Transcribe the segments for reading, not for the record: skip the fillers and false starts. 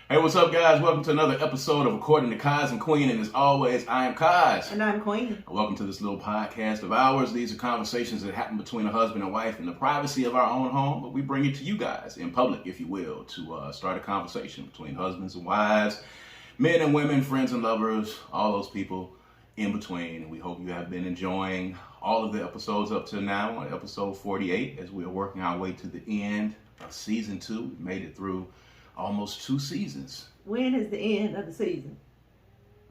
Hey, what's up, guys? Welcome to another episode of According to Kaz Queen. And as always, I am Kaz. And I'm Queen. Welcome to this little podcast of ours. These are conversations that happen between a husband and wife in the privacy of our own home, but we bring it to you guys in public, if you will, to start a conversation between husbands and wives, men and women, friends and lovers, all those people in between. And we hope you have been enjoying all of the episodes up to now on episode 48 as we are working our way to the end of season 2. We made it through almost 2 seasons. When is the end of the season?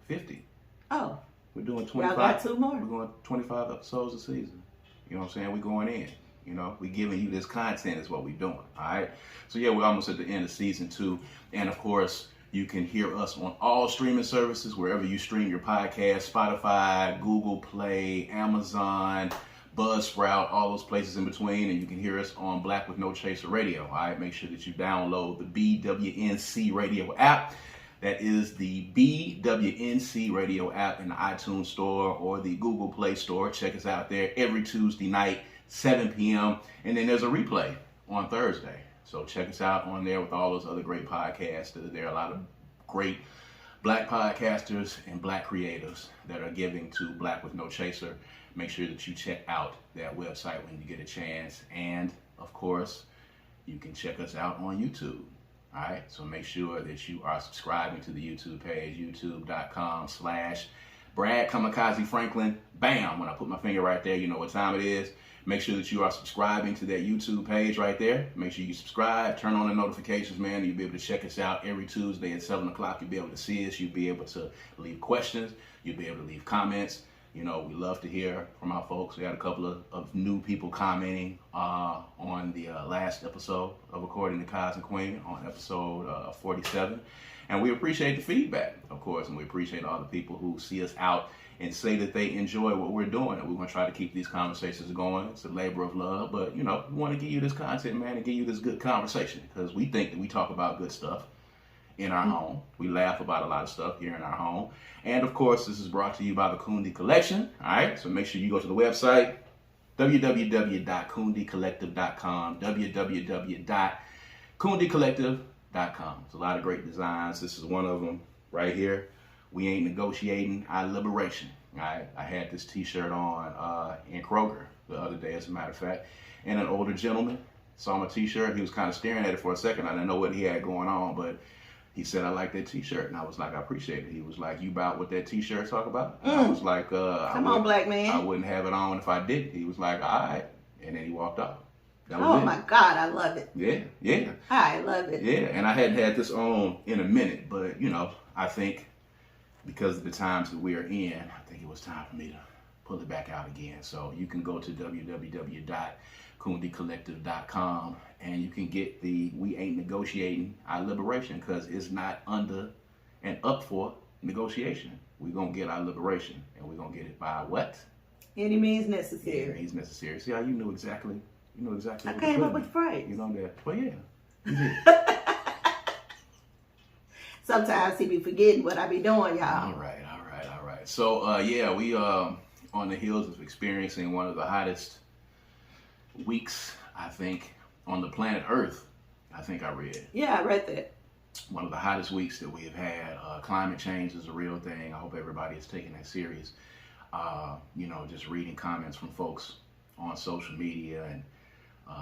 50. Oh. We're doing 25. Y'all got 2 more? We're going 25 episodes a season. You know what I'm saying? We're going in. You know, we're giving you this content is what we're doing. All right. So yeah, we're almost at the end of season 2. And of course, you can hear us on all streaming services, wherever you stream your podcast, Spotify, Google Play, Amazon, Buzzsprout, all those places in between, and you can hear us on Black with No Chaser Radio. All right, make sure that you download the BWNC Radio app. That is the BWNC Radio app in the iTunes Store or the Google Play Store. Check us out there every Tuesday night, 7 p.m. And then there's a replay on Thursday. So check us out on there with all those other great podcasts. There are a lot of great Black podcasters and Black creators that are giving to Black with No Chaser. Make sure that you check out that website when you get a chance. And, of course, you can check us out on YouTube. All right? So make sure that you are subscribing to the YouTube page, youtube.com/Brad Kamikaze Franklin. Bam! When I put my finger right there, you know what time it is. Make sure that you are subscribing to that YouTube page right there. Make sure you subscribe, turn on the notifications, man. You'll be able to check us out every Tuesday at 7 o'clock. You'll be able to see us. You'll be able to leave questions. You'll be able to leave comments. You know, we love to hear from our folks. We had a couple of new people commenting on the last episode of According to Kaz Queen on episode 47. And we appreciate the feedback, of course, and we appreciate all the people who see us out and say that they enjoy what we're doing. And we're going to try to keep these conversations going. It's a labor of love, but, you know, we want to give you this content, man, and give you this good conversation because we think that we talk about good stuff in our home. We laugh about a lot of stuff here in our home. And of course, this is brought to you by the Kundi Collection. All right, so make sure you go to the website, www.kundicollective.com, www.kundicollective.com. There's a lot of great designs. This is one of them right here. We ain't negotiating our liberation. All right, I had this t-shirt on in Kroger the other day, as a matter of fact, and an older gentleman saw my t-shirt. He was kind of staring at it for a second. I didn't know what he had going on, but he said, I like that t-shirt. And I was like, I appreciate it. He was like, you about what that t-shirt talk about? And I was like, come on, black man. I wouldn't have it on if I didn't. He was like, all right. And then he walked off. Oh my God, I love it. Yeah. I love it. Yeah, and I hadn't had this on in a minute, but, you know, I think because of the times that we are in, I think it was time for me to pull it back out again. So you can go to www.kundicollective.com and you can get the We Ain't Negotiating Our Liberation because it's not under and up for negotiation. We're going to get our liberation and we're going to get it by what? Any means necessary. Any means necessary. See how you knew exactly? You know exactly. I came up with the phrase. You know that. Well, yeah, you did. Sometimes he be forgetting what I be doing, y'all. All right. So, yeah, we on the heels of experiencing one of the hottest weeks, I think, on the planet Earth. I think I read. Yeah, I read that. One of the hottest weeks that we have had. Climate change is a real thing. I hope everybody is taking that serious. You know, just reading comments from folks on social media and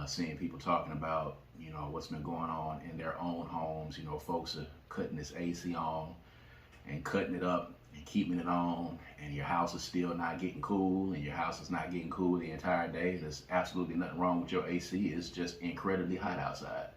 seeing people talking about, you know, what's been going on in their own homes. You know, folks are cutting this AC on and cutting it up and keeping it on, and your house is still not getting cool, and your house is not getting cool the entire day. There's absolutely nothing wrong with your AC. It's just incredibly hot outside.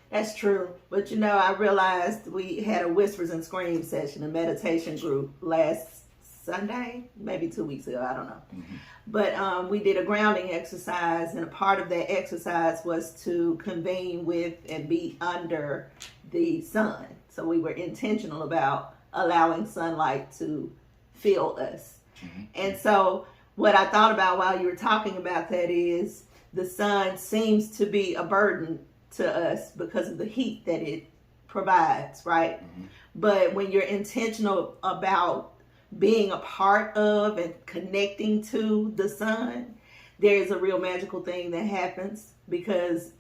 That's true. But, you know, I realized we had a Whispers and Screams session, a meditation group last Sunday, maybe 2 weeks ago, I don't know. Mm-hmm. But we did a grounding exercise, and a part of that exercise was to convene with and be under the sun. So we were intentional about allowing sunlight to fill us. Mm-hmm. And so what I thought about while you were talking about that is the sun seems to be a burden to us because of the heat that it provides, right? Mm-hmm. But when you're intentional about being a part of and connecting to the sun, there is a real magical thing that happens because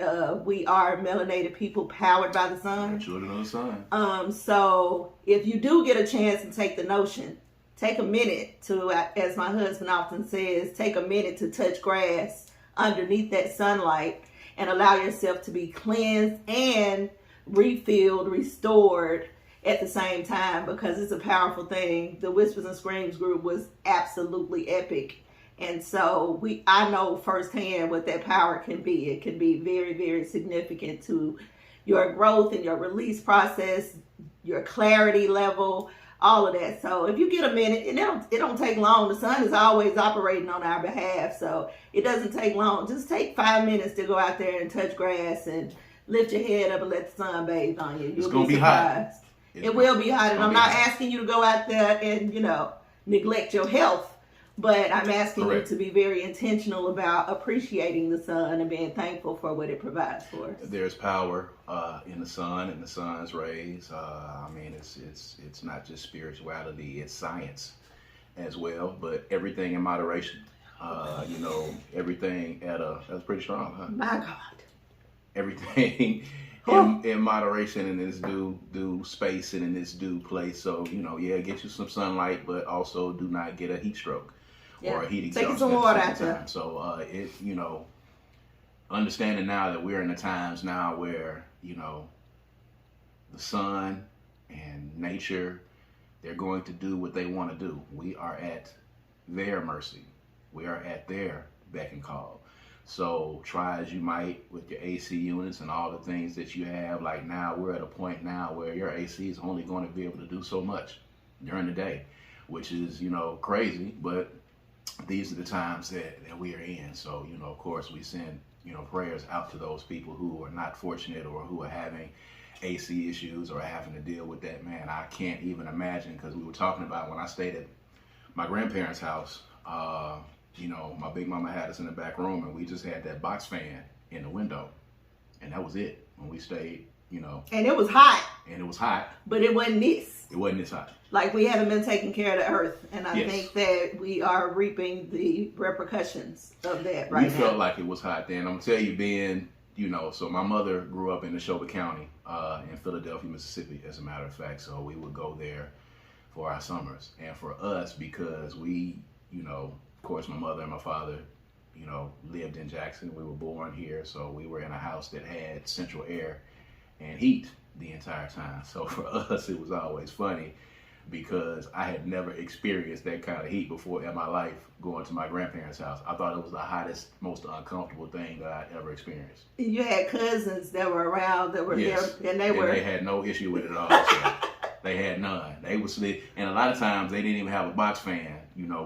we are melanated people powered by the sun. Children of the sun. So if you do get a chance to take the notion, take a minute to, as my husband often says, take a minute to touch grass underneath that sunlight and allow yourself to be cleansed and refilled, restored at the same time, because it's a powerful thing. The Whispers and Screams group was absolutely epic. And so I know firsthand what that power can be. It can be very, very significant to your growth and your release process, your clarity level, all of that. So if you get a minute, and it don't take long. The sun is always operating on our behalf, so it doesn't take long. Just take 5 minutes to go out there and touch grass and lift your head up and let the sun bathe on you. You'll be surprised. It will be hot, and I'm not asking you to go out there and, neglect your health. But I'm asking you to be very intentional about appreciating the sun and being thankful for what it provides for us. There's power in the sun and the sun's rays. It's not just spirituality; it's science as well. But everything in moderation. Everything that's pretty strong, huh? My God. Everything in moderation and in its due space and in its due place. So get you some sunlight, but also do not get a heat stroke. Yeah. Or a heat exhaustion. Take some water out there. So understanding now that we're in the times now where the sun and nature, they're going to do what they want to do. We are at their mercy. We are at their beck and call. So try as you might with your AC units and all the things that you have. Like now, we're at a point now where your AC is only going to be able to do so much during the day, which is crazy, but these are the times that we are in. So, of course, we send, prayers out to those people who are not fortunate or who are having AC issues or having to deal with that. Man, I can't even imagine, because we were talking about when I stayed at my grandparents' house, my big mama had us in the back room and we just had that box fan in the window. And that was it when we stayed, And it was hot. And it was hot. But it wasn't this. It wasn't this hot. Like, we haven't been taking care of the earth, and I Yes. think that we are reaping the repercussions of that right now. We felt like it was hot then. I'm gonna tell you, being, so my mother grew up in Neshoba County, in Philadelphia, Mississippi, as a matter of fact. So we would go there for our summers. And for us, because we, of course, my mother and my father, lived in Jackson. We were born here, so we were in a house that had central air and heat the entire time. So for us, it was always funny, because I had never experienced that kind of heat before in my life going to my grandparents' house. I thought it was the hottest, most uncomfortable thing that I'd ever experienced. You had cousins that were around that were Yes. there, and they had no issue with it at all. So they had none. They would sleep, and a lot of times they didn't even have a box fan.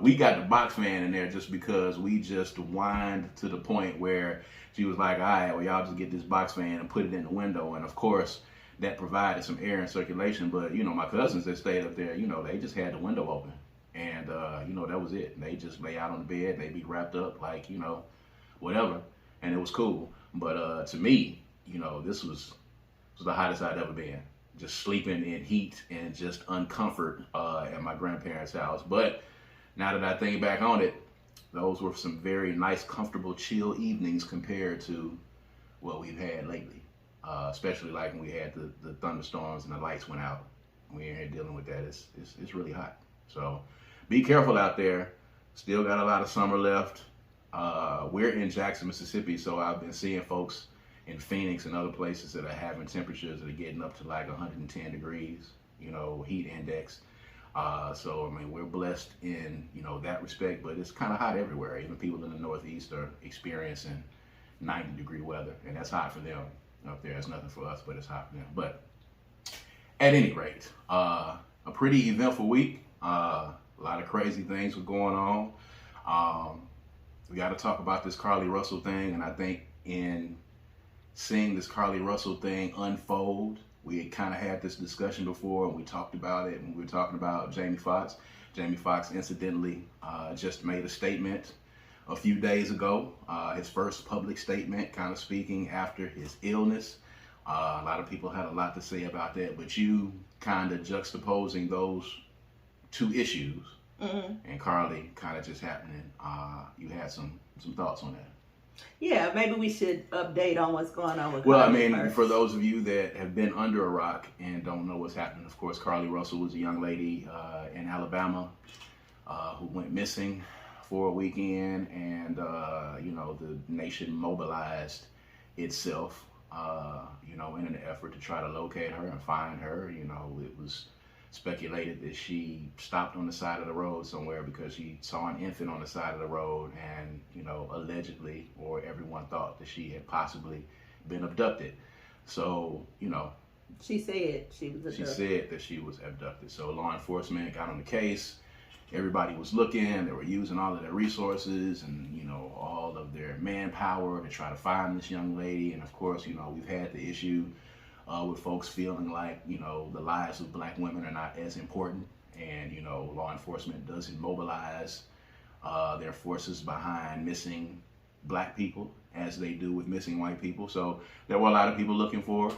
We got the box fan in there just because we just whined to the point where she was like, all right, well, y'all just get this box fan and put it in the window. And of course, that provided some air and circulation. But, my cousins that stayed up there, they just had the window open. And, that was it. They just lay out on the bed. They'd be wrapped up like, whatever. And it was cool. But to me, this was the hottest I'd ever been. Just sleeping in heat and just uncomfort at my grandparents' house. But now that I think back on it, those were some very nice, comfortable, chill evenings compared to what we've had lately. Especially like when we had the thunderstorms and the lights went out. We're here dealing with that. It's really hot. So be careful out there. Still got a lot of summer left. We're in Jackson, Mississippi, so I've been seeing folks in Phoenix and other places that are having temperatures that are getting up to like 110 degrees, heat index. So, we're blessed in, that respect, but it's kind of hot everywhere. Even people in the Northeast are experiencing 90-degree weather, and that's hot for them. Up there, it's nothing for us, but it's hot for them. But at any rate, a pretty eventful week. A lot of crazy things were going on. We got to talk about this Carlee Russell thing, and I think in seeing this Carlee Russell thing unfold, we had kind of had this discussion before, and we talked about it, and we were talking about Jamie Foxx. Jamie Foxx incidentally just made a statement a few days ago, his first public statement, kind of speaking after his illness. A lot of people had a lot to say about that, but you kind of juxtaposing those two issues, and Carlee kind of just happening. You had some thoughts on that? Yeah, maybe we should update on what's going on with Well, Carlee I mean, first. for those of you that have been under a rock and don't know what's happening, of course, Carlee Russell was a young lady in Alabama who went missing for a weekend, and the nation mobilized itself, in an effort to try to locate her and find her. It was speculated that she stopped on the side of the road somewhere because she saw an infant on the side of the road, and allegedly, or everyone thought that she had possibly been abducted. So she said she was abducted. She said that she was abducted. So law enforcement got on the case. Everybody was looking. They were using all of their resources and all of their manpower to try to find this young lady. And of course, we've had the issue with folks feeling like the lives of black women are not as important, and law enforcement doesn't mobilize their forces behind missing black people as they do with missing white people. So there were a lot of people looking for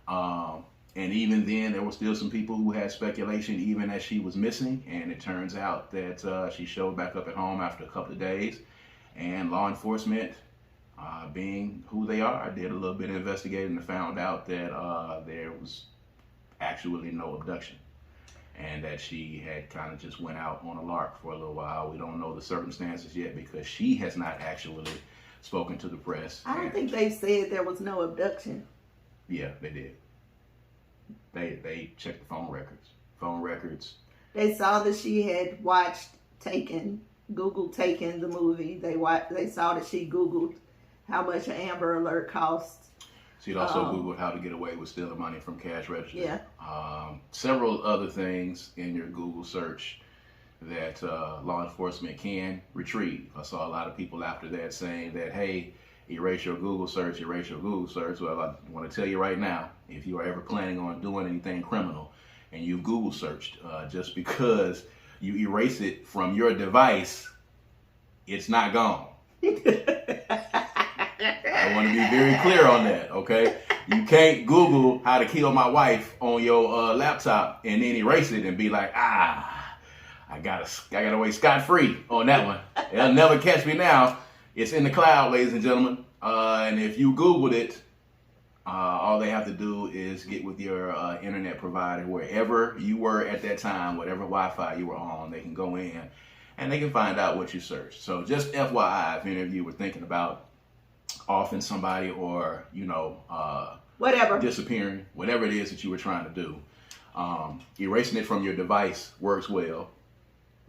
her. And even then, there were still some people who had speculation even as she was missing. And it turns out that she showed back up at home after a couple of days. And law enforcement, being who they are, did a little bit of investigating and found out that there was actually no abduction. And that she had kind of just went out on a lark for a little while. We don't know the circumstances yet because she has not actually spoken to the press. I don't think they said there was no abduction. Yeah, they did. They checked the phone records. They saw that she had watched Googled Taken, the movie. They saw that she Googled how much an Amber Alert cost. She'd also Googled how to get away with stealing money from cash register. Yeah. Several other things in your Google search that law enforcement can retrieve. I saw a lot of people after that saying that, hey, erase your Google search. Well, I want to tell you right now, if you are ever planning on doing anything criminal and you've Google searched, just because you erase it from your device, it's not gone. I want to be very clear on that, okay? You can't Google how to kill my wife on your laptop and then erase it and be like, I got away scot-free on that one. They'll never catch me now. It's in the cloud, ladies and gentlemen. And if you Googled it, all they have to do is get with your internet provider, wherever you were at that time, whatever Wi-Fi you were on, they can go in and they can find out what you searched. So just FYI, if any of you were thinking about offing somebody or, whatever, disappearing, whatever it is that you were trying to do, erasing it from your device works well.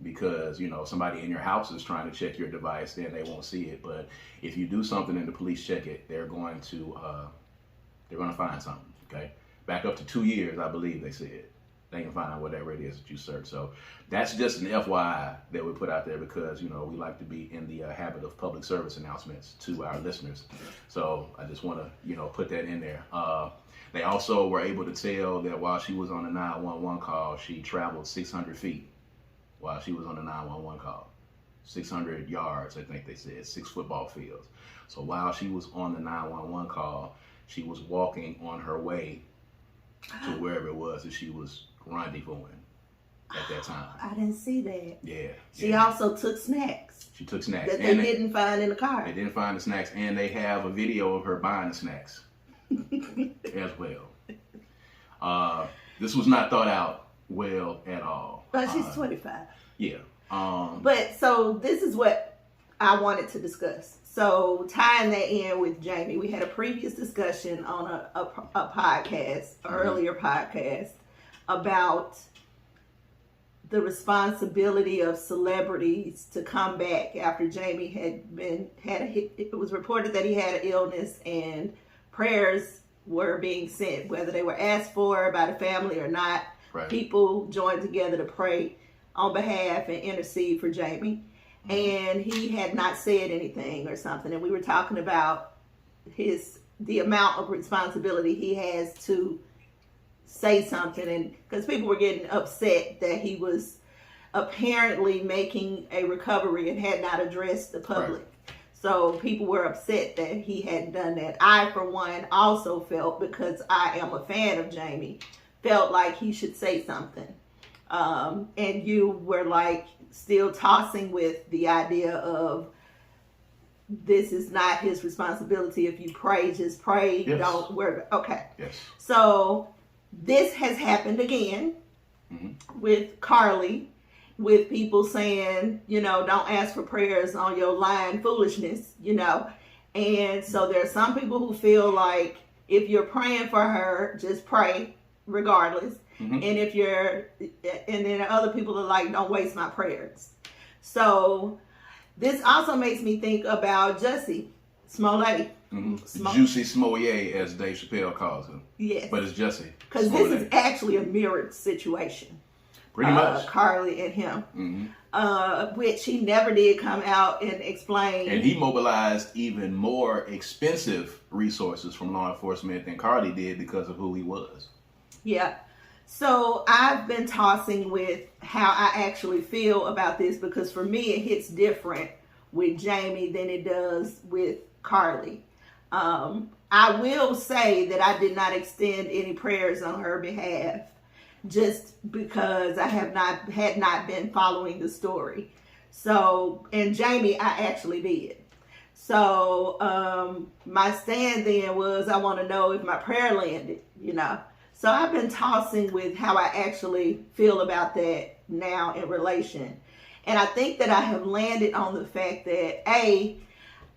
Because somebody in your house is trying to check your device, then they won't see it. But if you do something and the police check it, they're going to find something. Okay, back up to 2 years, I believe they said they can find whatever it is that you search. So that's just an FYI that we put out there because we like to be in the habit of public service announcements to our listeners. So I just want to put that in there. They also were able to tell that while she was on the 911 call, she traveled 600 feet. While she was on the 911 call, 600 yards, I think they said, 6 football fields. So while she was on the 911 call, she was walking on her way to wherever it was that she was rendezvousing at that time. I didn't see that. Yeah. She also took snacks. She took snacks. That they didn't find in the car. They didn't find the snacks, and they have a video of her buying the snacks as well. This was not thought out well at all. But she's 25. Yeah. But so this is what I wanted to discuss. So tying that in with Jamie, we had a previous discussion on a podcast, earlier podcast, about the responsibility of celebrities to come back after Jamie it was reported that he had an illness and prayers were being sent, whether they were asked for by the family or not. Right. People joined together to pray on behalf and intercede for Jamie. And he had not said anything or something. And we were talking about the amount of responsibility he has to say something. And because people were getting upset that he was apparently making a recovery and had not addressed the public. Right. So people were upset that he hadn't done that. I, for one, also felt, because I am a fan of Jamie, felt like he should say something. And you were like, still tossing with the idea of this is not his responsibility. If you pray, just pray. Yes. Don't worry. Okay. Yes. So this has happened again with Carlee, with people saying, don't ask for prayers on your lying foolishness, And so there are some people who feel like if you're praying for her, just pray regardless. And and then other people are like, don't waste my prayers. So this also makes me think about Jussie Smollett. Juicy Smollett, as Dave Chappelle calls him. Yes. But it's Jussie. Because this is actually a mirrored situation. Pretty much. Carlee and him. Which he never did come out and explain. And he mobilized even more expensive resources from law enforcement than Carlee did because of who he was. Yeah. So I've been tossing with how I actually feel about this, because for me it hits different with Jamie than it does with Carlee. I will say that I did not extend any prayers on her behalf, just because I had not been following the story. So, and Jamie, I actually did. So my stand then was, I want to know if my prayer landed, So I've been tossing with how I actually feel about that now in relation. And I think that I have landed on the fact that,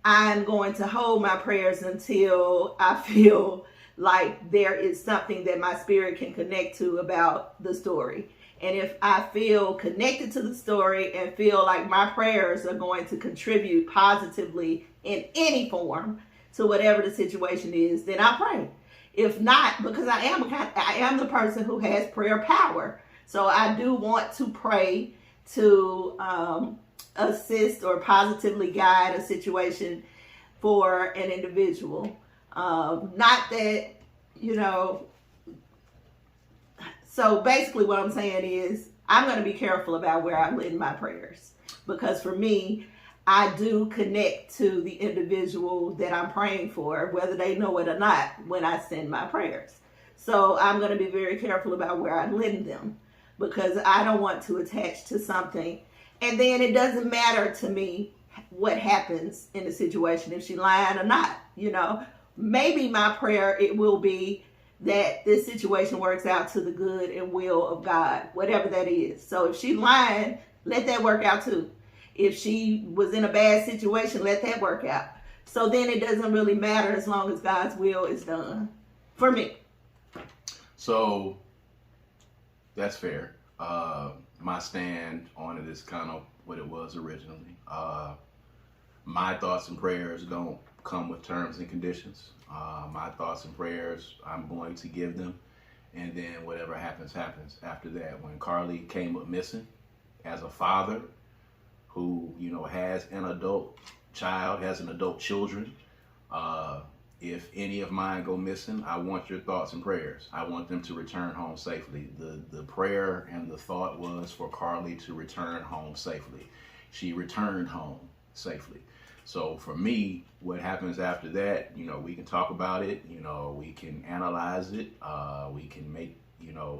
I'm going to hold my prayers until I feel like there is something that my spirit can connect to about the story. And if I feel connected to the story and feel like my prayers are going to contribute positively in any form to whatever the situation is, then I pray. If not, because I am the person who has prayer power. So I do want to pray to assist or positively guide a situation for an individual. Not that, so basically what I'm saying is I'm going to be careful about where I lend my prayers, because for me, I do connect to the individual that I'm praying for, whether they know it or not, when I send my prayers. So I'm going to be very careful about where I lend them, because I don't want to attach to something. And then it doesn't matter to me what happens in the situation, if she's lying or not. Maybe my prayer, it will be that this situation works out to the good and will of God, whatever that is. So if she's lying, let that work out too. If she was in a bad situation, let that work out. So then it doesn't really matter as long as God's will is done for me. So that's fair. My stand on it is kind of what it was originally. My thoughts and prayers don't come with terms and conditions. My thoughts and prayers, I'm going to give them, and then whatever happens, happens after that. When Carlee came up missing, as a father who, has an adult child, has an adult children, if any of mine go missing, I want your thoughts and prayers. I want them to return home safely. The prayer and the thought was for Carlee to return home safely. She returned home safely. So for me, what happens after that, we can talk about it, we can analyze it, we can make,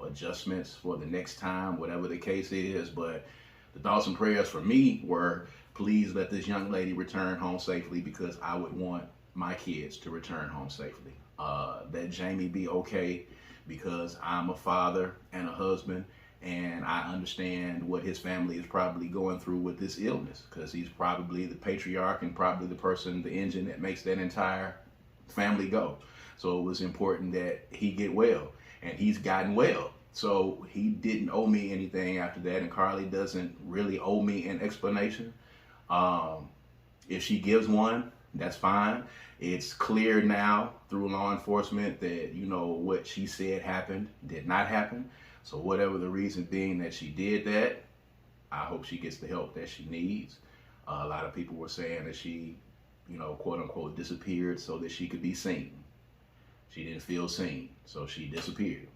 adjustments for the next time, whatever the case is. But the thoughts and prayers for me were, please let this young lady return home safely, because I would want my kids to return home safely. That Jamie be okay, because I'm a father and a husband, and I understand what his family is probably going through with this illness, because he's probably the patriarch and probably the person, the engine that makes that entire family go. So it was important that he get well, and he's gotten well. So he didn't owe me anything after that, and Carlee doesn't really owe me an explanation. If she gives one, that's fine. It's clear now through law enforcement that, what she said happened did not happen. So whatever the reason being that she did that, I hope she gets the help that she needs. A lot of people were saying that she, quote unquote, disappeared so that she could be seen. She didn't feel seen, so she disappeared.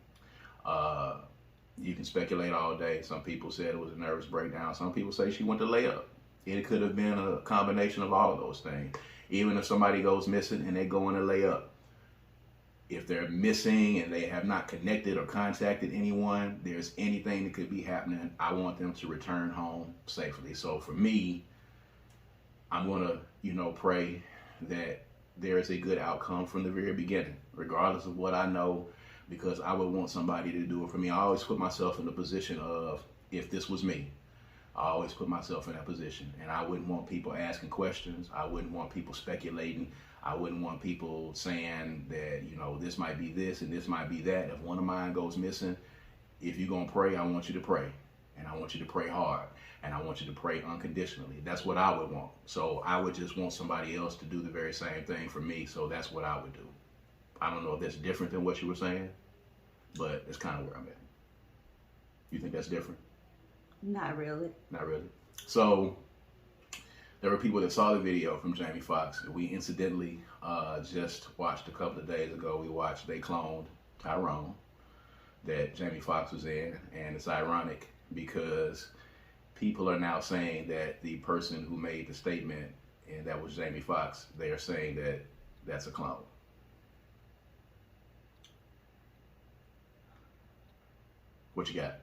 You can speculate all day. Some people said it was a nervous breakdown. Some people say she went to lay up. It could have been a combination of all of those things. Even if somebody goes missing and they go in a layup, if they're missing and they have not connected or contacted anyone, there's anything that could be happening, I want them to return home safely. So for me, I'm going to, pray that there is a good outcome from the very beginning, regardless of what I know, because I would want somebody to do it for me. I always put myself in the position of, if this was me, I always put myself in that position, and I wouldn't want people asking questions. I wouldn't want people speculating. I wouldn't want people saying that, this might be this and this might be that. If one of mine goes missing, if you're going to pray, I want you to pray. And I want you to pray hard. And I want you to pray unconditionally. That's what I would want. So I would just want somebody else to do the very same thing for me. So that's what I would do. I don't know if that's different than what you were saying, but it's kind of where I'm at. You think that's different? Not really. Not really. So there were people that saw the video from Jamie Foxx. We incidentally just watched a couple of days ago. We watched They Cloned Tyrone that Jamie Foxx was in. And it's ironic because people are now saying that the person who made the statement, and that was Jamie Foxx, they are saying that that's a clone. What you got?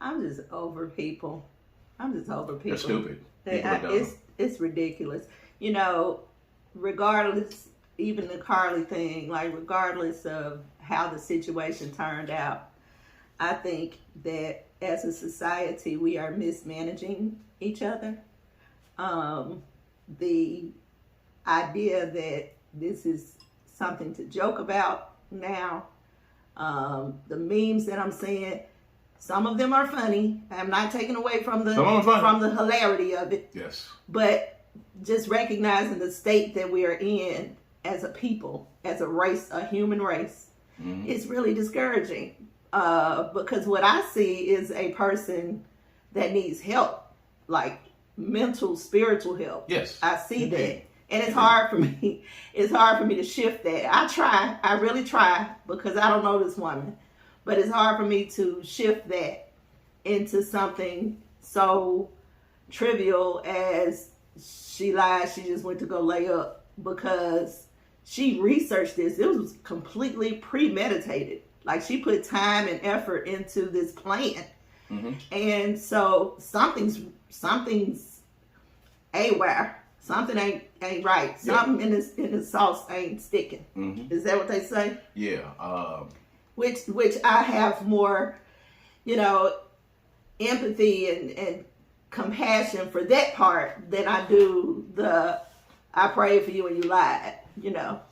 I'm just over people. They're stupid. It's ridiculous. Regardless, even the Carlee thing, like regardless of how the situation turned out, I think that as a society, we are mismanaging each other. The idea that this is something to joke about now, the memes that I'm seeing, some of them are funny. I'm not taking away from the hilarity of it. Yes. But just recognizing the state that we are in as a people, as a race, a human race, is really discouraging. Because what I see is a person that needs help, like mental, spiritual help. Yes. I see that. And it's hard for me. It's hard for me to shift that. I really try, because I don't know this woman. But it's hard for me to shift that into something so trivial as she lied, she just went to go lay up, because she researched this. It was completely premeditated. Like, she put time and effort into this plan. And so something's AWire. Something ain't right. Something in the sauce ain't sticking. Is that what they say? Yeah. Which I have more, empathy and compassion for that part than I do I prayed for you and you lied,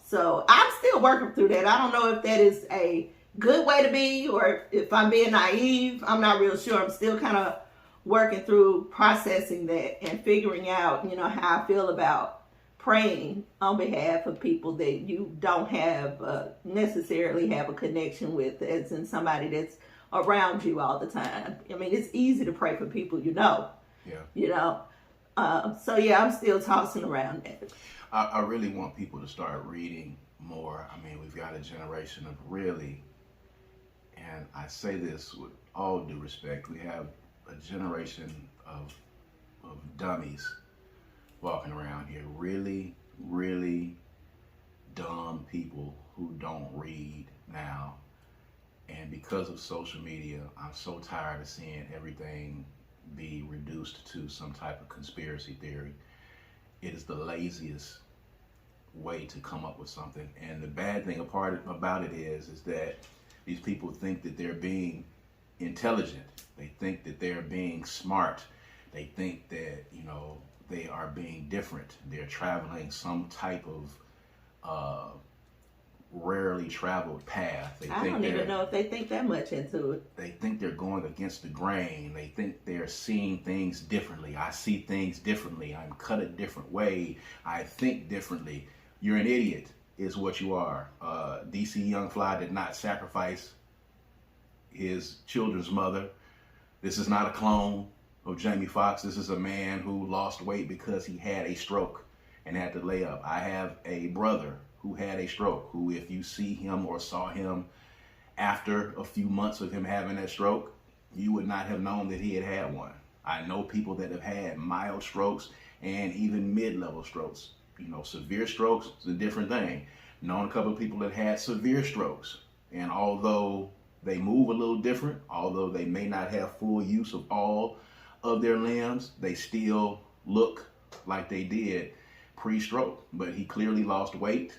So I'm still working through that. I don't know if that is a good way to be, or if I'm being naive. I'm not real sure. I'm still kind of working through processing that and figuring out, how I feel about praying on behalf of people that you don't have necessarily have a connection with, as in somebody that's around you all the time. I mean, it's easy to pray for people Yeah. So yeah, I'm still tossing around that. I really want people to start reading more. I mean, we've got a generation of really, and I say this with all due respect, we have a generation of dummies walking around here, really, really dumb people who don't read now. And because of social media, I'm so tired of seeing everything be reduced to some type of conspiracy theory. It is the laziest way to come up with something. And the bad thing about it is that these people think that they're being intelligent. They think that they're being smart. They think that, they are being different. They're traveling some type of rarely traveled path. I don't even know if they think that much into it. They think they're going against the grain. They think they're seeing things differently. I see things differently. I'm cut a different way. I think differently. You're an idiot is what you are. DC Young Fly did not sacrifice his children's mother. This is not a clone of Jamie Foxx. This is a man who lost weight because he had a stroke and had to lay up. I have a brother who had a stroke, who, if you see him or saw him after a few months of him having that stroke, you would not have known that he had one. I know people that have had mild strokes and even mid-level strokes. Severe strokes is a different thing. known a couple of people that had severe strokes. And although they move a little different, although they may not have full use of all of their limbs, they still look like they did pre-stroke. But he clearly lost weight.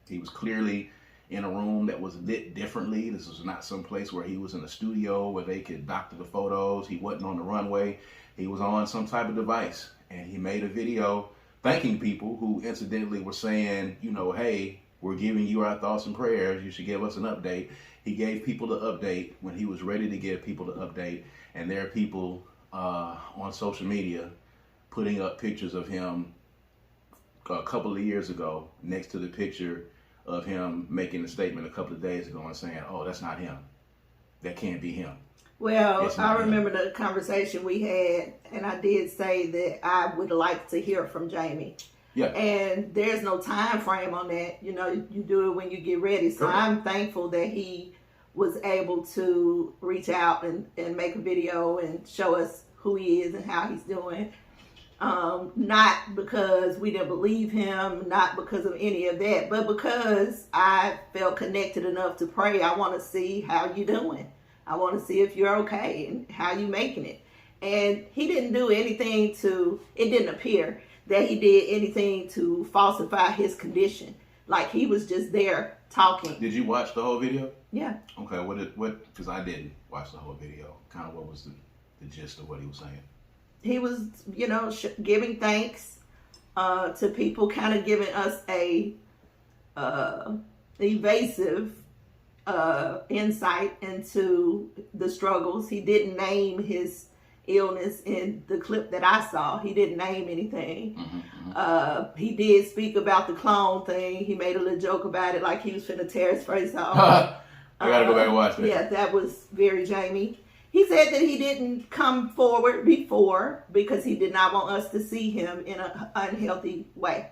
He was clearly in a room that was lit differently. This was not some place where he was in a studio where they could doctor the photos. He wasn't on the runway. He was on some type of device. And he made a video thanking people who incidentally were saying, you know, hey, we're giving you our thoughts and prayers. You should give us an update. He gave people the update when he was ready to give people the update. And there are people on social media putting up pictures of him a couple of years ago next to the picture of him making a statement a couple of days ago and saying, oh, that's not him. That can't be him. Well, I remember the conversation we had, and I did say that I would like to hear from Jamie. Yeah. And there's no time frame on that. You know, you do it when you get ready. So Correct. I'm thankful that he was able to reach out and make a video and show us who he is and how he's doing. Not because we didn't believe him, not because of any of that, but because I felt connected enough to pray. I want to see how you're doing. I want to see if you're okay and how you making it. And he didn't do anything it didn't appear that he did anything to falsify his condition. Like he was just there talking. Did you watch the whole video? Yeah. Okay, because I didn't watch the whole video. Kind of what was the gist of what he was saying? He was, you know, giving thanks to people, kind of giving us a evasive insight into the struggles. He didn't name his illness in the clip that I saw. He didn't name anything. He did speak about the clone thing. He made a little joke about it, like he was finna tear his face off. I gotta go back and watch that. Yeah, that was very Jamie. He said that he didn't come forward before because he did not want us to see him in an unhealthy way.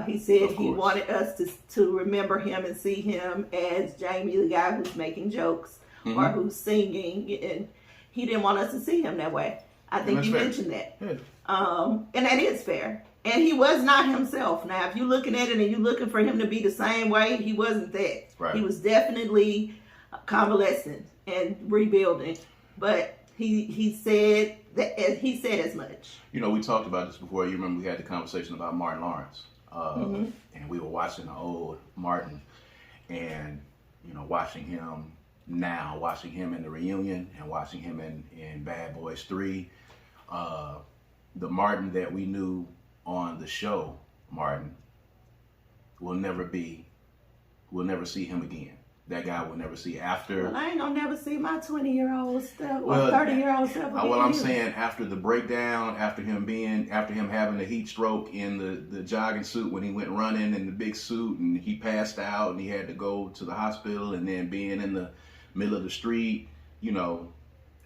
He said he wanted us to remember him and see him as Jamie, the guy who's making jokes or who's singing, and he didn't want us to see him that way. I think you mentioned that. Yeah. And that is fair. And he was not himself. Now, if you're looking at it and you're looking for him to be the same way, he wasn't that. Right. He was definitely convalescent and rebuilding. But he said as much. You know, we talked about this before. You remember we had the conversation about Martin Lawrence. And we were watching the old Martin and, you know, watching him now, watching him in the reunion and watching him in Bad Boys 3. The Martin that we knew on the show, Martin, we'll never see him again. That guy will never see after. Well, I ain't gonna never see my 20-year-old stuff or 30-year-old stuff again. Well, I'm saying after the breakdown, after him having a heat stroke in the jogging suit when he went running in the big suit and he passed out and he had to go to the hospital, and then being in the middle of the street, you know,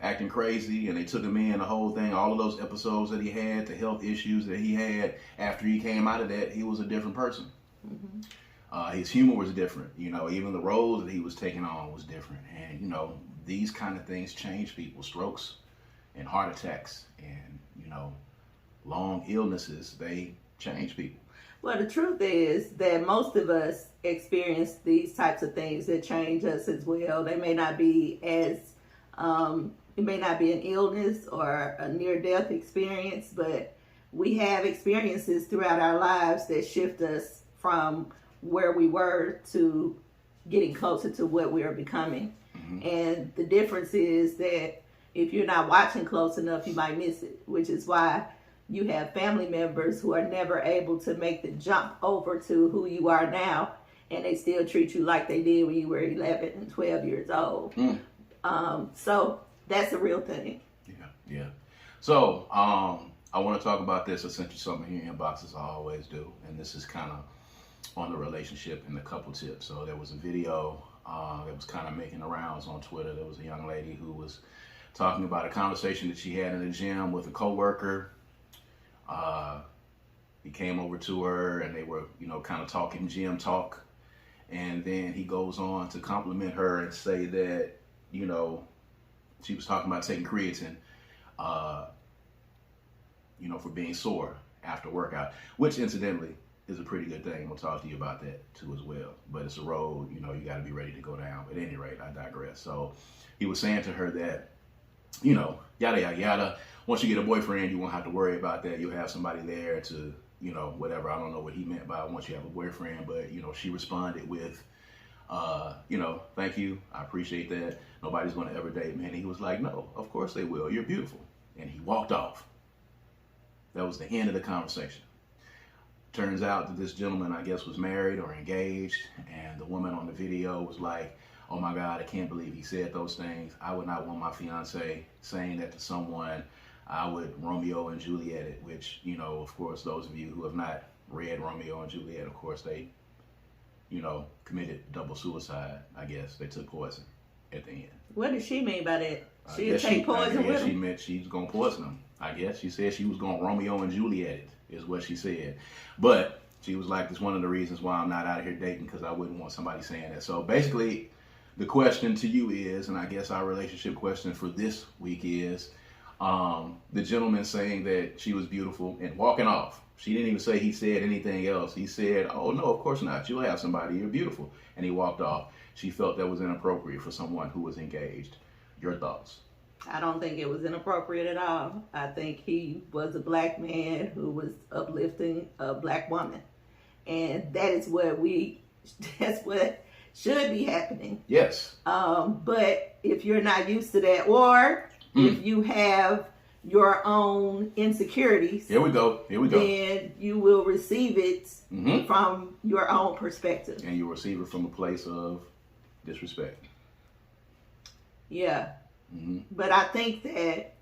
acting crazy, and they took him in, the whole thing, all of those episodes that he had, the health issues that he had. After he came out of that, he was a different person. His humor was different, you know, even the roles that he was taking on was different. And, you know, these kind of things change people. Strokes and heart attacks and, you know, long illnesses, they change people. Well, the truth is that most of us experience these types of things that change us as well. They may not be it may not be an illness or a near-death experience, but we have experiences throughout our lives that shift us from where we were to getting closer to what we are becoming. And the difference is that if you're not watching close enough, you might miss it, which is why you have family members who are never able to make the jump over to who you are now, and they still treat you like they did when you were 11 and 12 years old. So that's a real thing. Yeah. So I want to talk about this. I sent you something here in your inbox, as I always do, and this is kind of on the relationship and the couple tip. So there was a video that was kind of making the rounds on Twitter. There was a young lady who was talking about a conversation that she had in the gym with a coworker. He came over to her and they were, you know, kind of talking gym talk. And then he goes on to compliment her and say that, you know, she was talking about taking creatine, you know, for being sore after workout, which incidentally, is a pretty good thing. We'll talk to you about that too as well. But it's a road, you know, you got to be ready to go down. But at any rate, I digress. So he was saying to her that, you know, yada, yada, yada. Once you get a boyfriend, you won't have to worry about that. You'll have somebody there to, you know, whatever. I don't know what he meant by once you have a boyfriend. But, you know, she responded with, you know, thank you. I appreciate that. Nobody's going to ever date me. And he was like, no, of course they will. You're beautiful. And he walked off. That was the end of the conversation. Turns out that this gentleman, I guess, was married or engaged, and the woman on the video was like, oh my God, I can't believe he said those things. I would not want my fiance saying that to someone. I would Romeo and Juliet it, which, you know, of course, those of you who have not read Romeo and Juliet, of course, they, you know, committed double suicide, I guess. They took poison at the end. What did she mean by that? She'd take poison with him? She meant she was going to poison him. I guess she said she was going to Romeo and Juliet it, is what she said. But she was like, it's one of the reasons why I'm not out here dating, because I wouldn't want somebody saying that. So basically, the question to you is, and I guess our relationship question for this week is, the gentleman saying that she was beautiful and walking off. She didn't even say he said anything else. He said, oh, no, of course not. You'll have somebody. You're beautiful. And he walked off. She felt that was inappropriate for someone who was engaged. Your thoughts? I don't think it was inappropriate at all. I think he was a black man who was uplifting a black woman. And that's what should be happening. Yes. But if you're not used to that, or if you have your own insecurities, here we go. Then you will receive it from your own perspective. And you'll receive it from a place of disrespect. Yeah. But I think that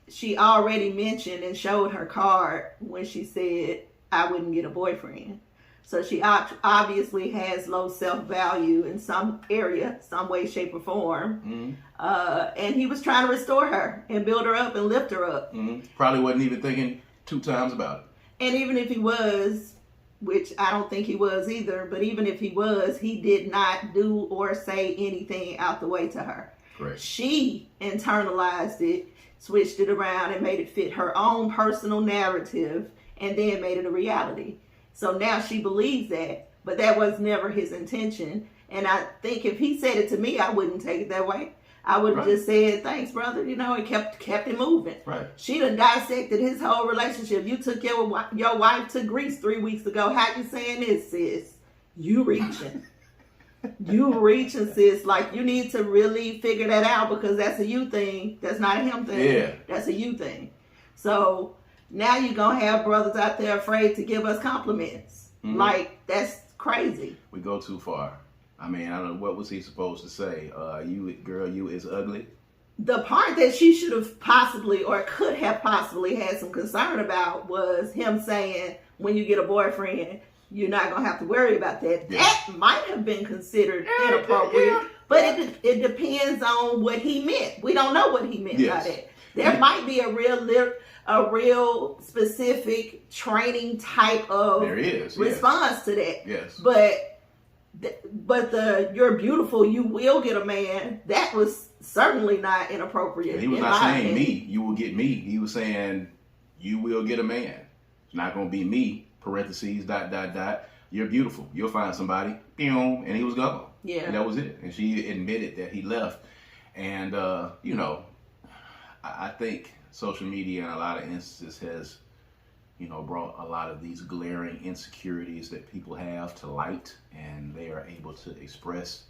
she already mentioned and showed her card when she said, I wouldn't get a boyfriend. So she obviously has low self-value in some area, some way, shape, or form. And he was trying to restore her and build her up and lift her up. Probably wasn't even thinking 2 times about it. And even if he was, which I don't think he was either, but even if he was, he did not do or say anything out the way to her. Correct. She internalized it, switched it around, and made it fit her own personal narrative, and then made it a reality. So now she believes that, but that was never his intention. And I think if he said it to me, I wouldn't take it that way. I would have just said, thanks, brother, you know, and kept it moving. Right. She done dissected his whole relationship. You took your wife to Greece 3 weeks ago. How you saying this, sis? You reaching. You reaching, sis. Like, you need to really figure that out, because that's a you thing. That's not a him thing. Yeah. That's a you thing. So now you're going to have brothers out there afraid to give us compliments. Like, that's crazy. We go too far. I mean, I don't know, what was he supposed to say? You is ugly? The part that she should have possibly, or could have possibly had some concern about, was him saying, when you get a boyfriend, you're not going to have to worry about that. Yeah. That might have been considered inappropriate, but it depends on what he meant. We don't know what he meant by that. There might be a real specific training type of response to that. Yes. But the you're beautiful, you will get a man, that was certainly not inappropriate. And he was not saying me, you will get me. He was saying you will get a man. It's not going to be me, parentheses, ... You're beautiful. You'll find somebody. And he was gone. Yeah. And that was it. And she admitted that he left. And, you know, I think social media in a lot of instances has, you know, brought a lot of these glaring insecurities that people have to light, and they are able to express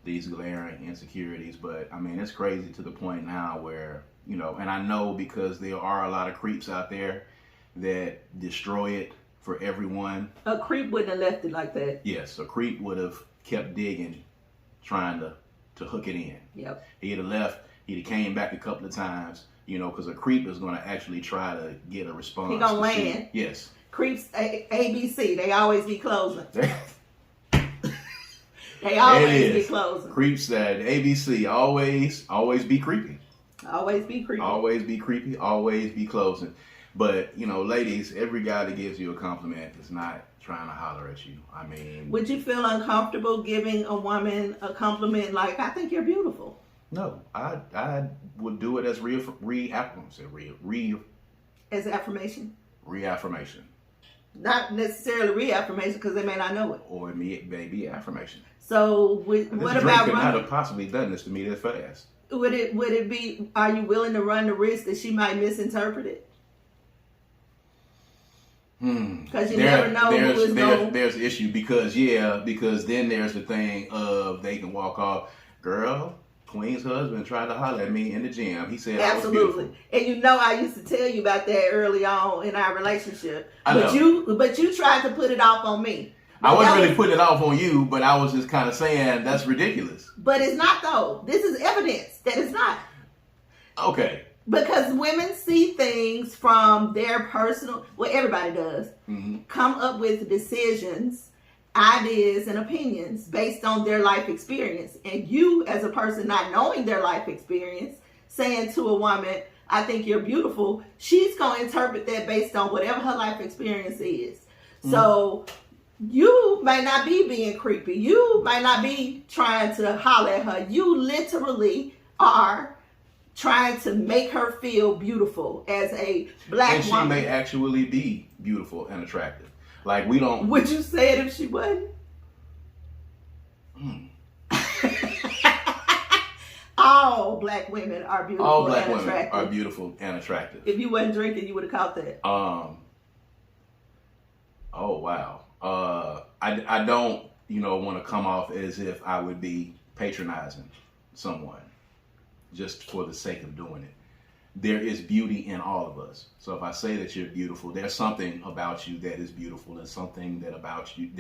these glaring insecurities. But I mean, it's crazy to the point now where, you know, and I know because there are a lot of creeps out there that destroy it for everyone. A creep wouldn't have left it like that. Yes, a creep would have kept digging, trying to hook it in. Yep. He'd have left, he'd have came back a couple of times. You know, because a creep is going to actually try to get a response. He gonna land. Yes. Creeps, ABC, they always be closing. They always be closing. Creeps that ABC always be creepy. Always be creepy. Always be creepy. Always be closing. But, you know, ladies, every guy that gives you a compliment is not trying to holler at you. I mean, would you feel uncomfortable giving a woman a compliment like, I think you're beautiful? No, I would do it as as affirmation. Reaffirmation. Not necessarily reaffirmation because they may not know it. Or it may be affirmation. So what Drake about could not running? have possibly done this to me this fast. Would it be? Are you willing to run the risk that she might misinterpret it? Because you never know who is going. There's an issue because then there's the thing of they can walk off. Girl, Queen's husband tried to holler at me in the gym. He said Absolutely. I was beautiful. And you know I used to tell you about that early on in our relationship. I know. But you tried to put it off on me. I wasn't really putting it off on you, but I was just kind of saying that's ridiculous. But it's not though. This is evidence that it's not. Okay. Because women see things from their personal, well, everybody does, come up with decisions, ideas, and opinions based on their life experience. And you, as a person not knowing their life experience, saying to a woman, I think you're beautiful, she's going to interpret that based on whatever her life experience is. So you might not be being creepy. You might not be trying to holler at her. You literally are trying to make her feel beautiful as a black woman. And she may actually be beautiful and attractive. Like we don't. Would you say it if she wasn't? All black women are beautiful All black and women attractive. are beautiful and attractive. If you wasn't drinking, you would have caught that. Oh wow. I don't want to come off as if I would be patronizing someone just for the sake of doing it. There is beauty in all of us. So if I say that you're beautiful, there's something about you that is beautiful. There's something about you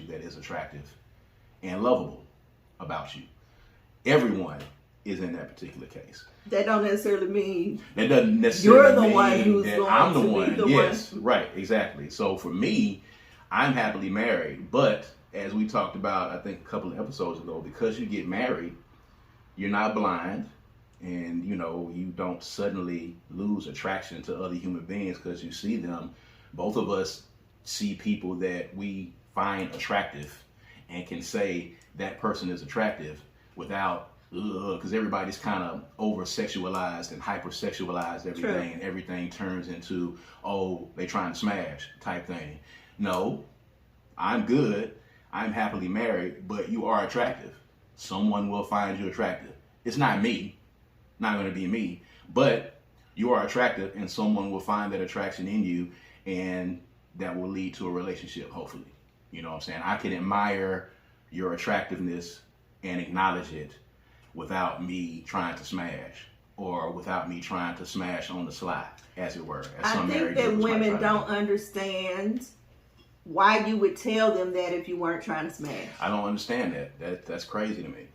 that is attractive and lovable about you. Everyone is in that particular case. That don't necessarily mean that doesn't necessarily you're the mean one who's that going I'm the to one. be the Yes, one. right, exactly. So for me, I'm happily married, but as we talked about, I think a couple of episodes ago, because you get married, you're not blind, and you don't suddenly lose attraction to other human beings because you see them. Both of us see people that we find attractive and can say that person is attractive without because everybody's kind of over-sexualized and hyper-sexualized everything. True. And everything turns into, oh, they trying to smash type thing. No, I'm good. I'm happily married, but you are attractive. Someone will find you attractive. It's not me, not going to be me, but you are attractive and someone will find that attraction in you and that will lead to a relationship, hopefully. You know what I'm saying? I can admire your attractiveness and acknowledge it without me trying to smash or without me trying to smash on the sly, as it were. As I think that women don't understand why you would tell them that if you weren't trying to smash. I don't understand that. That's crazy to me.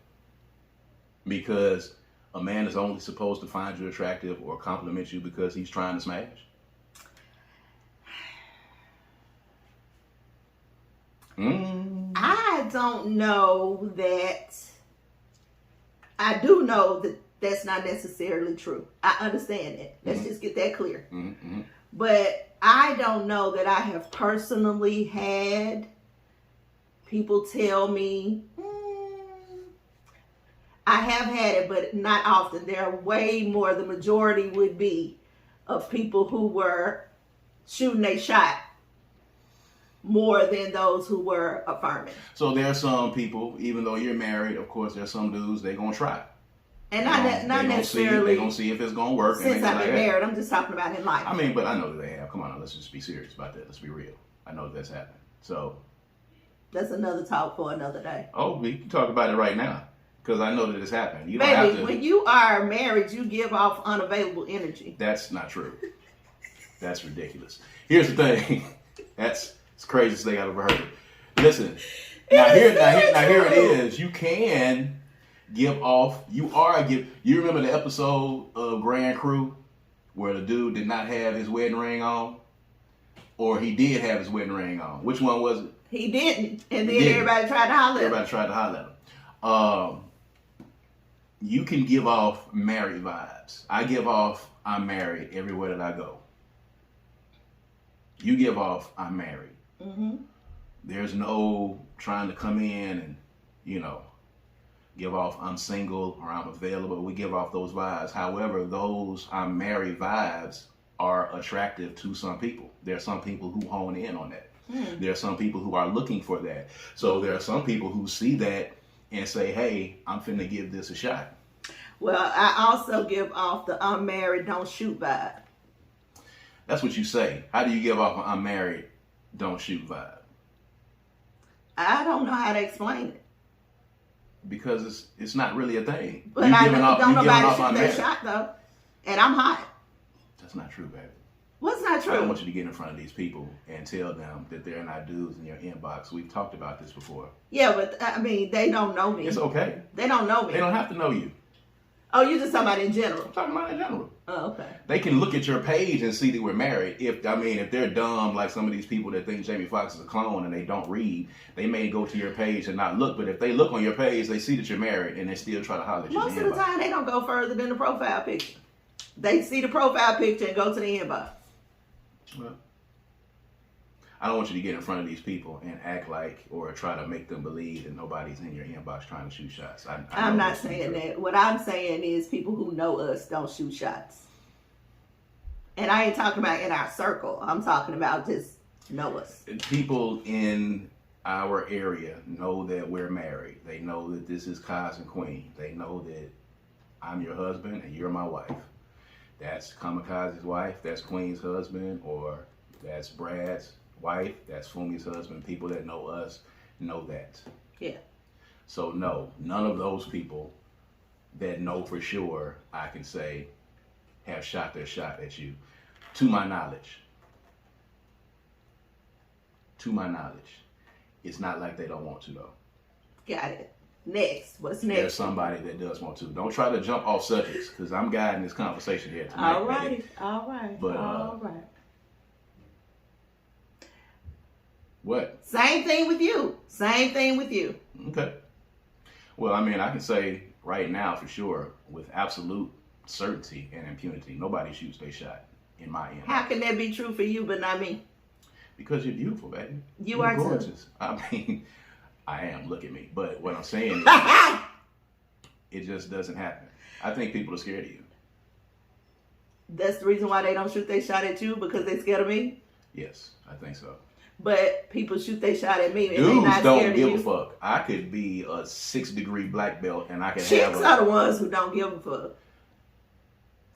Because a man is only supposed to find you attractive or compliment you because he's trying to smash. I don't know that. I do know that that's not necessarily true. I understand that. Let's just get that clear. But I don't know that I have personally had people tell me, I have had it, but not often. There are way more, the majority would be, of people who were shooting a shot more than those who were affirming. So there are some people, even though you're married, of course, there's some dudes, they're going to try. And not necessarily. They're going to see if it's going to work. Since I've been married, I'm just talking about in life. I mean, but I know that they have. Come on, let's just be serious about that. Let's be real. I know that's happening. So. That's another talk for another day. Oh, we can talk about it right now. Because I know that it's happening. You don't Baby, have to. when you are married, you give off unavailable energy. That's not true. That's ridiculous. Here's the thing. It's the craziest thing I've ever heard. Listen. Now here it is. You can give off. You remember the episode of Grand Crew where the dude did not have his wedding ring on? Or he did have his wedding ring on? Which one was it? He didn't. And then everybody tried to holler at him. Everybody tried to holler at him. You can give off married vibes. I give off I'm married everywhere that I go. You give off I'm married. There's no trying to come in and, give off I'm single or I'm available. We give off those vibes. However, those I'm married vibes are attractive to some people. There are some people who hone in on that. There are some people who are looking for that. So there are some people who see that and say, hey, I'm finna give this a shot. Well, I also give off the unmarried don't shoot vibe. That's what you say. How do you give off an unmarried don't shoot vibe? I don't know how to explain it. Because it's not really a thing. But I don't nobody shoot their shot though. And I'm hot. That's not true, baby. What's not true? I don't want you to get in front of these people and tell them that they're not dudes in your inbox. We've talked about this before. Yeah, but I mean, they don't know me. It's okay. They don't know me. They don't have to know you. Oh, you're just talking about in general? I'm talking about in general. Oh, okay. They can look at your page and see that we're married. If they're dumb, like some of these people that think Jamie Foxx is a clone and they don't read, they may go to your page and not look. But if they look on your page, they see that you're married and they still try to holler at you. Most of the time, they don't go further than the profile picture. They see the profile picture and go to the inbox. Well, I don't want you to get in front of these people and act like or try to make them believe that nobody's in your inbox trying to shoot shots. I'm not saying that. What I'm saying is people who know us don't shoot shots. And I ain't talking about in our circle. I'm talking about just know us. People in our area know that we're married. They know that this is Kaz Queen. They know that I'm your husband and you're my wife. That's Kamikaze's wife, that's Queen's husband, or that's Brad's wife, that's Fumi's husband. People that know us know that. Yeah. So no, none of those people that know for sure, I can say, have shot their shot at you. To my knowledge. To my knowledge. It's not like they don't want to though. Got it. Next. What's next? There's somebody that does want to. Don't try to jump off subjects because I'm guiding this conversation here tonight. All right. All right. But, all right. What? Same thing with you. Same thing with you. Okay. Well, I mean, I can say right now for sure, with absolute certainty and impunity, nobody shoots their shot in my end. How can that be true for you but not me? Because you're beautiful, baby. You are gorgeous. Too. I mean, I am. Look at me. But what I'm saying is, it just doesn't happen. I think people are scared of you. That's the reason why they don't shoot their shot at you, because they're scared of me? Yes, I think so. But people shoot their shot at me and dudes they not don't scared give of you. a fuck. I could be a 6-degree black belt and I can Chicks are the ones who don't give a fuck.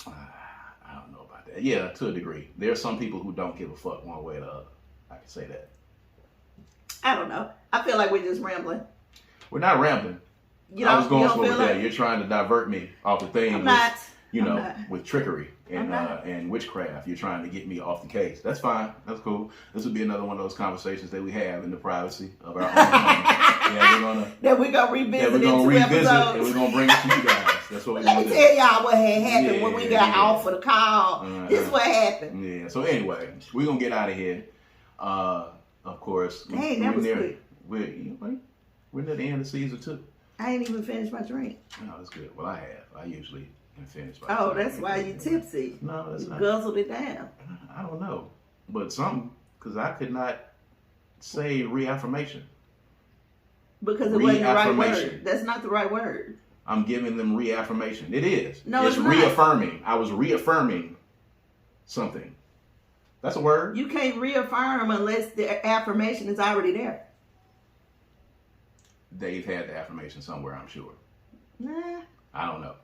I don't know about that. Yeah, to a degree. There are some people who don't give a fuck one way or the other. I can say that. I don't know. I feel like we're just rambling. We're not rambling. I was going somewhere with that. You're trying to divert me off the thing. I'm not. With trickery and witchcraft. You're trying to get me off the case. That's fine. That's cool. This will be another one of those conversations that we have in the privacy of our own home. We're gonna revisit. We're gonna revisit and we're gonna bring it to you guys. That's what we're gonna do. Let me tell y'all what had happened when we got off of the call. This is what happened. Yeah. So anyway, we're gonna get out of here. Of course. Hey, that was quick. We're near the end of season 2. I ain't even finished my drink. No, that's good. Well, I have. I usually am finished. Oh, that's why you tipsy. No, that's not. You guzzled it down. I don't know. But something, because I could not say reaffirmation. Because it wasn't the right word. That's not the right word. I'm giving them reaffirmation. It is. No, it's reaffirming. I was reaffirming something. That's a word. You can't reaffirm unless the affirmation is already there. They've had the affirmation somewhere, I'm sure. Nah. I don't know.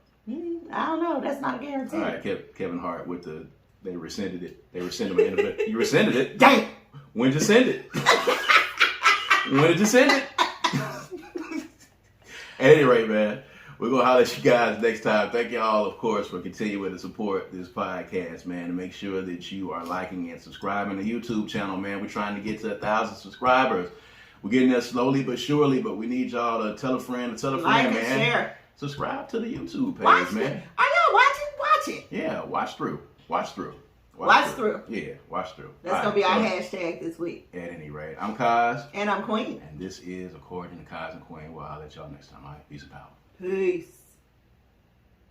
I don't know. That's not a guarantee. All right, Kevin Hart with they rescinded it. They rescinded my You rescinded it? Dang. When did you send it? When did you send it? At any rate, man, we're going to holler at you guys next time. Thank y'all, of course, for continuing to support this podcast, man. And make sure that you are liking and subscribing to the YouTube channel, man. We're trying to get to 1,000 subscribers. We're getting there slowly but surely, but we need y'all to tell a friend, like man. And share. Subscribe to the YouTube page, watch man. It. Are y'all watching? Watch it. Yeah, watch through. Watch through. Yeah, watch through. That's going to be our hashtag this week. At any rate, I'm Kaz. And I'm Queen. And this is According to Kaz Queen. Well, I'll let y'all next time. All right, peace and power. Peace.